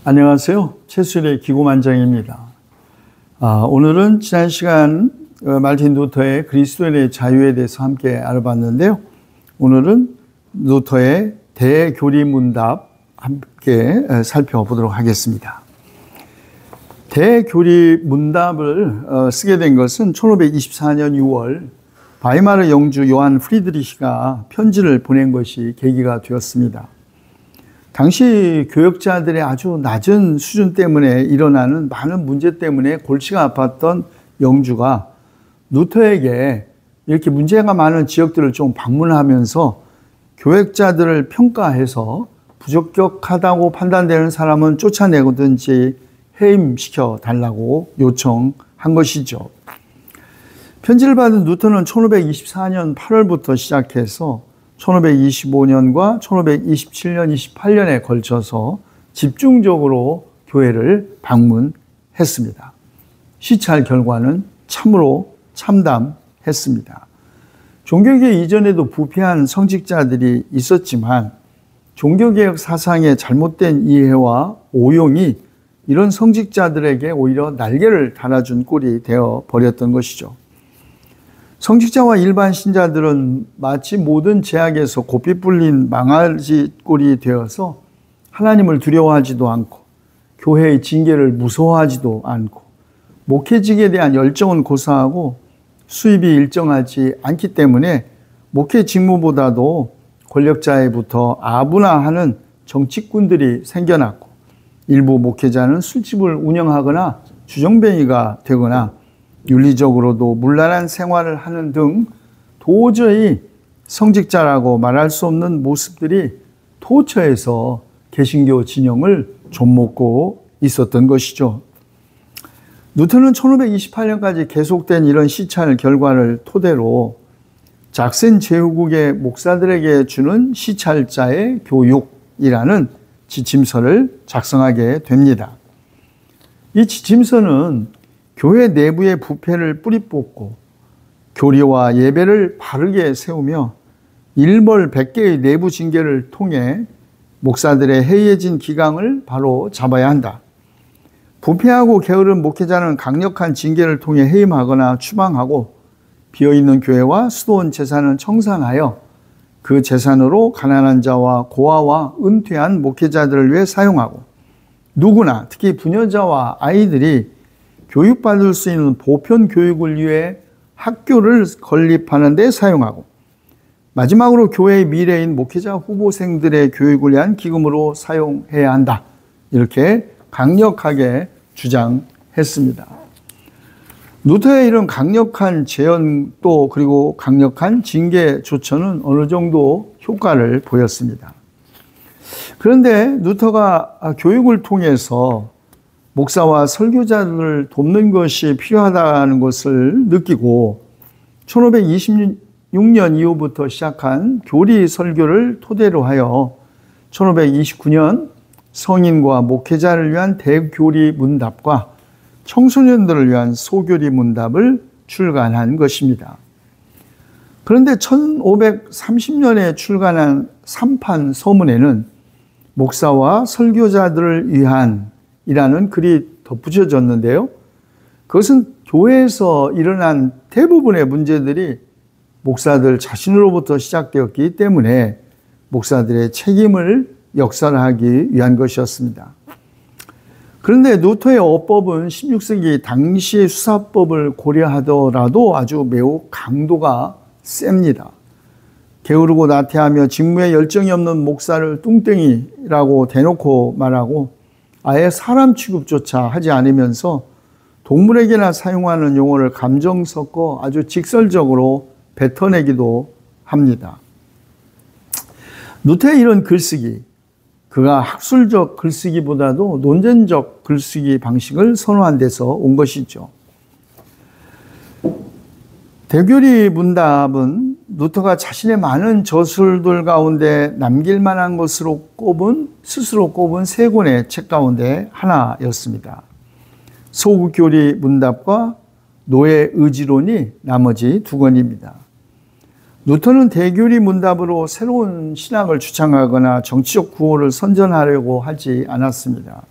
안녕하세요. 최수일의 기고만장입니다. 오늘은 지난 시간 말틴 루터의 그리스도인의 자유에 대해서 함께 알아봤는데요. 오늘은 루터의 대교리문답 함께 살펴보도록 하겠습니다. 대교리문답을 쓰게 된 것은 1524년 6월 바이마르 영주 요한 프리드리히가 편지를 보낸 것이 계기가 되었습니다. 당시 교역자들의 아주 낮은 수준 때문에 일어나는 많은 문제 때문에 골치가 아팠던 영주가 루터에게 이렇게 문제가 많은 지역들을 좀 방문하면서 교역자들을 평가해서 부적격하다고 판단되는 사람은 쫓아내든지 해임시켜 달라고 요청한 것이죠. 편지를 받은 루터는 1524년 8월부터 시작해서 1525년과 1527년, 28년에 걸쳐서 집중적으로 교회를 방문했습니다. 시찰 결과는 참으로 참담했습니다. 종교개혁 이전에도 부패한 성직자들이 있었지만 종교개혁 사상의 잘못된 이해와 오용이 이런 성직자들에게 오히려 날개를 달아준 꼴이 되어 버렸던 것이죠. 성직자와 일반 신자들은 마치 모든 제약에서 고삐 뿔린 망아지 꼴이 되어서 하나님을 두려워하지도 않고 교회의 징계를 무서워하지도 않고 목회직에 대한 열정은 고사하고 수입이 일정하지 않기 때문에 목회 직무보다도 권력자에부터 아부나하는 정치꾼들이 생겨났고 일부 목회자는 술집을 운영하거나 주정뱅이가 되거나 윤리적으로도 문란한 생활을 하는 등 도저히 성직자라고 말할 수 없는 모습들이 토처에서 개신교 진영을 좀먹고 있었던 것이죠. 루터는 1528년까지 계속된 이런 시찰 결과를 토대로 작센 제후국의 목사들에게 주는 시찰자의 교육이라는 지침서를 작성하게 됩니다. 이 지침서는 교회 내부의 부패를 뿌리 뽑고 교리와 예배를 바르게 세우며 일벌 100개의 내부 징계를 통해 목사들의 해이해진 기강을 바로 잡아야 한다. 부패하고 게으른 목회자는 강력한 징계를 통해 해임하거나 추방하고 비어있는 교회와 수도원 재산은 청산하여 그 재산으로 가난한 자와 고아와 은퇴한 목회자들을 위해 사용하고 누구나 특히 부녀자와 아이들이 교육받을 수 있는 보편 교육을 위해 학교를 건립하는 데 사용하고 마지막으로 교회의 미래인 목회자 후보생들의 교육을 위한 기금으로 사용해야 한다. 이렇게 강력하게 주장했습니다. 루터의 이런 강력한 제언도 그리고 강력한 징계 조처는 어느 정도 효과를 보였습니다. 그런데 루터가 교육을 통해서 목사와 설교자들을 돕는 것이 필요하다는 것을 느끼고 1526년 이후부터 시작한 교리 설교를 토대로 하여 1529년 성인과 목회자를 위한 대교리 문답과 청소년들을 위한 소교리 문답을 출간한 것입니다. 그런데 1530년에 출간한 3판 서문에는 목사와 설교자들을 위한 이라는 글이 덧붙여졌는데요. 그것은 교회에서 일어난 대부분의 문제들이 목사들 자신으로부터 시작되었기 때문에 목사들의 책임을 역설하기 위한 것이었습니다. 그런데 루터의 어법은 16세기 당시의 수사법을 고려하더라도 아주 매우 강도가 셉니다. 게으르고 나태하며 직무에 열정이 없는 목사를 뚱땡이라고 대놓고 말하고 아예 사람 취급조차 하지 않으면서 동물에게나 사용하는 용어를 감정 섞어 아주 직설적으로 뱉어내기도 합니다. 루터의 이런 글쓰기, 그가 학술적 글쓰기보다도 논쟁적 글쓰기 방식을 선호한 데서 온 것이죠. 대교리 문답은 루터가 자신의 많은 저술들 가운데 남길 만한 것으로 스스로 꼽은 세 권의 책 가운데 하나였습니다. 소교리 문답과 노예 의지론이 나머지 두 권입니다. 루터는 대교리 문답으로 새로운 신학을 주창하거나 정치적 구호를 선전하려고 하지 않았습니다.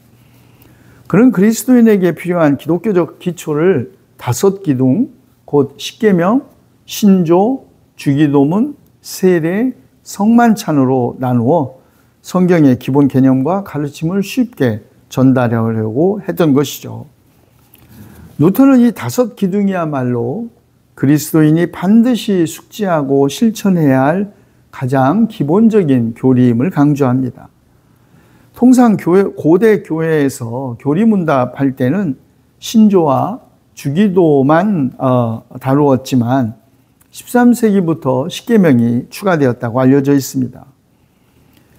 그런 그리스도인에게 필요한 기독교적 기초를 5기둥, 곧 십계명, 신조, 주기도문, 세례, 성만찬으로 나누어 성경의 기본 개념과 가르침을 쉽게 전달하려고 했던 것이죠. 루터는 이 5기둥이야말로 그리스도인이 반드시 숙지하고 실천해야 할 가장 기본적인 교리임을 강조합니다. 통상 고대 교회에서 교리문답할 때는 신조와 주기도만 다루었지만 13세기부터 십계명이 추가되었다고 알려져 있습니다.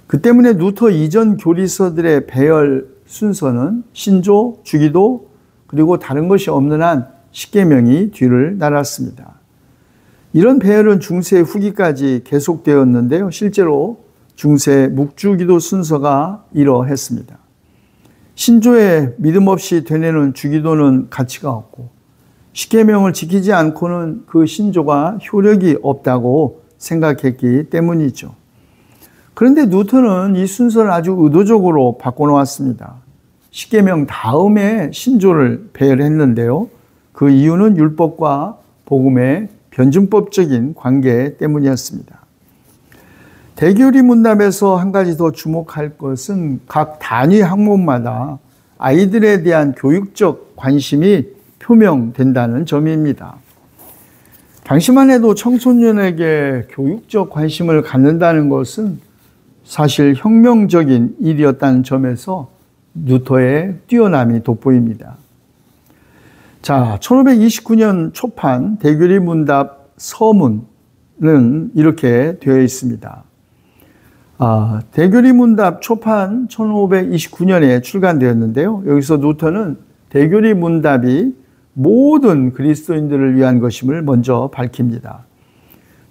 그 때문에 루터 이전 교리서들의 배열 순서는 신조, 주기도, 그리고 다른 것이 없는 한 십계명이 뒤를 날았습니다. 이런 배열은 중세 후기까지 계속되었는데요. 실제로 중세 묵주기도 순서가 이러했습니다. 신조에 믿음 없이 되뇌는 주기도는 가치가 없고 십계명을 지키지 않고는 그 신조가 효력이 없다고 생각했기 때문이죠. 그런데 루터는 이 순서를 아주 의도적으로 바꿔놓았습니다. 십계명 다음에 신조를 배열했는데요. 그 이유는 율법과 복음의 변증법적인 관계 때문이었습니다. 대교리 문답에서 한 가지 더 주목할 것은 각 단위 항목마다 아이들에 대한 교육적 관심이 표명된다는 점입니다. 당시만 해도 청소년에게 교육적 관심을 갖는다는 것은 사실 혁명적인 일이었다는 점에서 루터의 뛰어남이 돋보입니다. 자, 1529년 초판 대교리 문답 서문은 이렇게 되어 있습니다. 대교리 문답 초판 1529년에 출간되었는데요. 여기서 루터는 대교리 문답이 모든 그리스도인들을 위한 것임을 먼저 밝힙니다.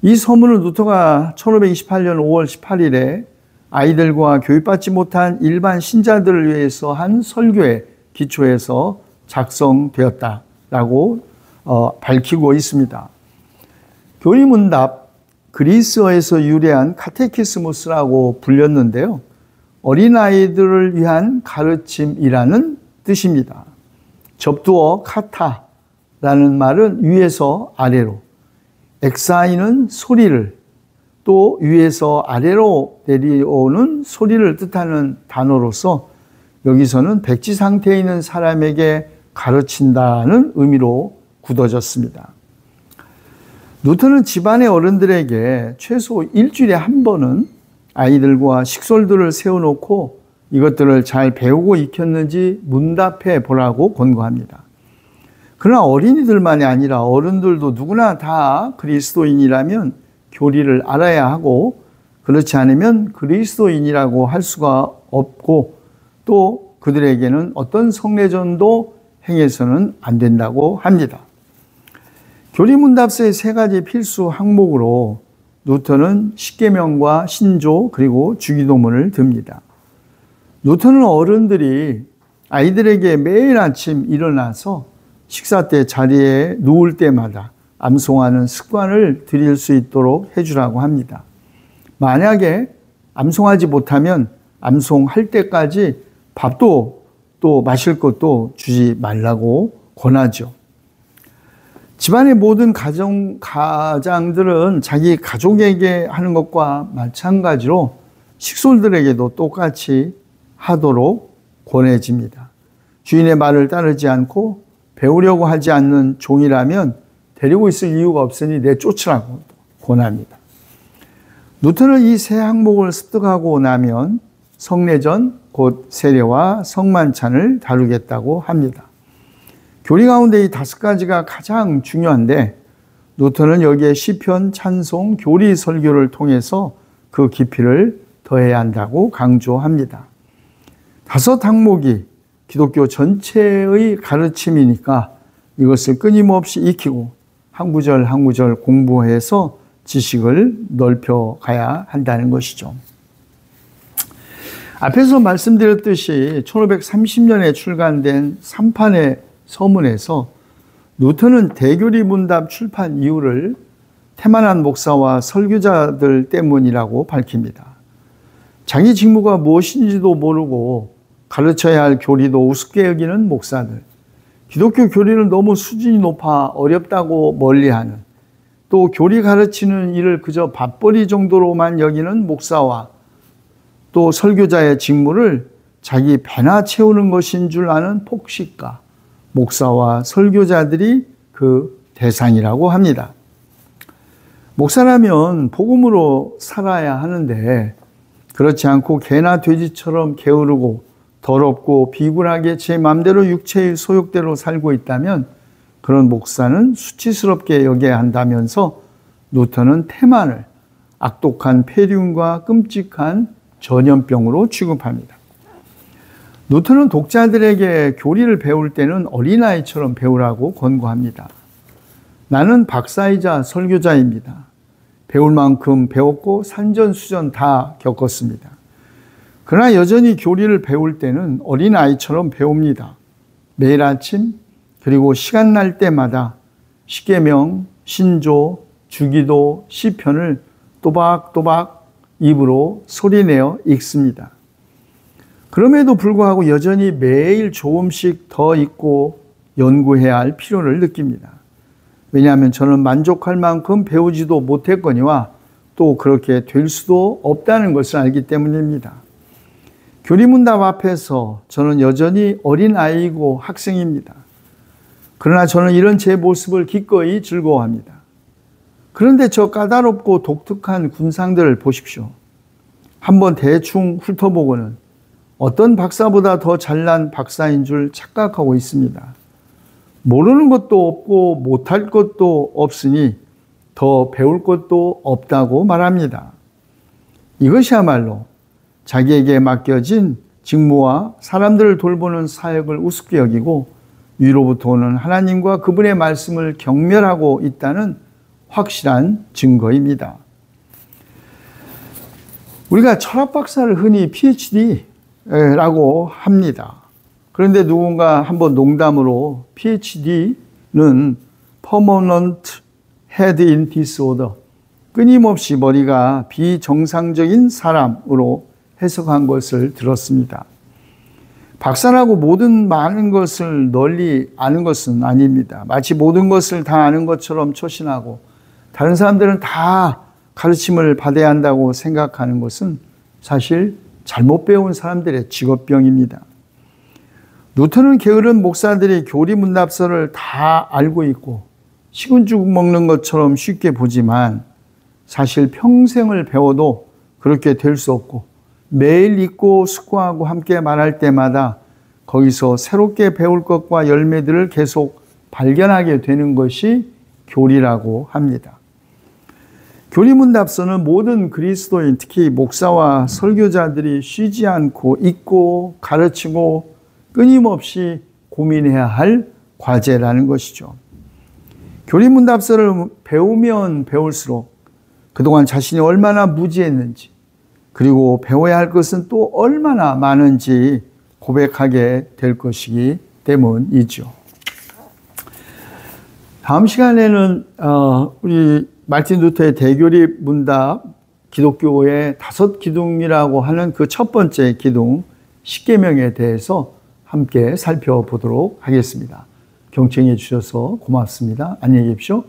이 서문은 루터가 1528년 5월 18일에 아이들과 교육받지 못한 일반 신자들을 위해서 한 설교에 기초해서 작성되었다라고 밝히고 있습니다. 교리문답, 그리스어에서 유래한 카테키스무스라고 불렸는데요. 어린아이들을 위한 가르침이라는 뜻입니다. 접두어 카타라는 말은 위에서 아래로, 엑사이는 소리를, 또 위에서 아래로 내려오는 소리를 뜻하는 단어로서 여기서는 백지 상태에 있는 사람에게 가르친다는 의미로 굳어졌습니다. 루터는 집안의 어른들에게 최소 일주일에 한 번은 아이들과 식솔들을 세워놓고 이것들을 잘 배우고 익혔는지 문답해 보라고 권고합니다. 그러나 어린이들만이 아니라 어른들도 누구나 다 그리스도인이라면 교리를 알아야 하고 그렇지 않으면 그리스도인이라고 할 수가 없고 또 그들에게는 어떤 성례전도 행해서는 안 된다고 합니다. 교리문답서의 3가지 필수 항목으로 루터는 십계명과 신조 그리고 주기도문을 듭니다. 루터는 어른들이 아이들에게 매일 아침 일어나서 식사 때 자리에 누울 때마다 암송하는 습관을 들일 수 있도록 해주라고 합니다. 만약에 암송하지 못하면 암송할 때까지 밥도 또 마실 것도 주지 말라고 권하죠. 집안의 모든 가장들은 자기 가족에게 하는 것과 마찬가지로 식솔들에게도 똑같이 하도록 권해집니다. 주인의 말을 따르지 않고 배우려고 하지 않는 종이라면 데리고 있을 이유가 없으니 내쫓으라고 권합니다. 루터는 이 3 항목을 습득하고 나면 성례전, 곧 세례와 성만찬을 다루겠다고 합니다. 교리 가운데 이 5가지가 가장 중요한데 루터는 여기에 시편, 찬송, 교리 설교를 통해서 그 깊이를 더해야 한다고 강조합니다. 5 항목이 기독교 전체의 가르침이니까 이것을 끊임없이 익히고 한 구절 한 구절 공부해서 지식을 넓혀가야 한다는 것이죠. 앞에서 말씀드렸듯이 1530년에 출간된 3판의 서문에서 루터는 대교리 문답 출판 이유를 태만한 목사와 설교자들 때문이라고 밝힙니다. 자기 직무가 무엇인지도 모르고 가르쳐야 할 교리도 우습게 여기는 목사들, 기독교 교리는 너무 수준이 높아 어렵다고 멀리하는, 또 교리 가르치는 일을 그저 밥벌이 정도로만 여기는 목사와 또 설교자의 직무를 자기 배나 채우는 것인 줄 아는 폭식가, 목사와 설교자들이 그 대상이라고 합니다. 목사라면 복음으로 살아야 하는데 그렇지 않고 개나 돼지처럼 게으르고 더럽고 비굴하게 제 맘대로 육체의 소욕대로 살고 있다면 그런 목사는 수치스럽게 여겨야 한다면서 루터는 태만을 악독한 폐륜과 끔찍한 전염병으로 취급합니다. 루터는 독자들에게 교리를 배울 때는 어린아이처럼 배우라고 권고합니다. 나는 박사이자 설교자입니다. 배울 만큼 배웠고 산전수전 다 겪었습니다. 그러나 여전히 교리를 배울 때는 어린아이처럼 배웁니다. 매일 아침 그리고 시간 날 때마다 십계명, 신조, 주기도, 시편을 또박또박 입으로 소리내어 읽습니다. 그럼에도 불구하고 여전히 매일 조금씩 더 읽고 연구해야 할 필요를 느낍니다. 왜냐하면 저는 만족할 만큼 배우지도 못했거니와 또 그렇게 될 수도 없다는 것을 알기 때문입니다. 교리문답 앞에서 저는 여전히 어린아이이고 학생입니다. 그러나 저는 이런 제 모습을 기꺼이 즐거워합니다. 그런데 저 까다롭고 독특한 군상들을 보십시오. 한번 대충 훑어보고는 어떤 박사보다 더 잘난 박사인 줄 착각하고 있습니다. 모르는 것도 없고 못할 것도 없으니 더 배울 것도 없다고 말합니다. 이것이야말로 자기에게 맡겨진 직무와 사람들을 돌보는 사역을 우습게 여기고 위로부터 오는 하나님과 그분의 말씀을 경멸하고 있다는 확실한 증거입니다. 우리가 철학 박사를 흔히 PhD라고 합니다. 그런데 누군가 한번 농담으로 PhD는 Permanent Head in Disorder, 끊임없이 머리가 비정상적인 사람으로 해석한 것을 들었습니다. 박사라고 모든 많은 것을 널리 아는 것은 아닙니다. 마치 모든 것을 다 아는 것처럼 초신하고 다른 사람들은 다 가르침을 받아야 한다고 생각하는 것은 사실 잘못 배운 사람들의 직업병입니다. 루터는 게으른 목사들이 교리 문답서를 다 알고 있고 식은 죽 먹는 것처럼 쉽게 보지만 사실 평생을 배워도 그렇게 될 수 없고 매일 읽고 숙고하고 함께 말할 때마다 거기서 새롭게 배울 것과 열매들을 계속 발견하게 되는 것이 교리라고 합니다. 교리문답서는 모든 그리스도인, 특히 목사와 설교자들이 쉬지 않고 읽고 가르치고 끊임없이 고민해야 할 과제라는 것이죠. 교리문답서를 배우면 배울수록 그동안 자신이 얼마나 무지했는지, 그리고 배워야 할 것은 또 얼마나 많은지 고백하게 될 것이기 때문이죠. 다음 시간에는 우리 마틴 루터의 대교리 문답, 기독교의 5 기둥이라고 하는 그 첫 번째 기둥, 십계명에 대해서 함께 살펴보도록 하겠습니다. 경청해 주셔서 고맙습니다. 안녕히 계십시오.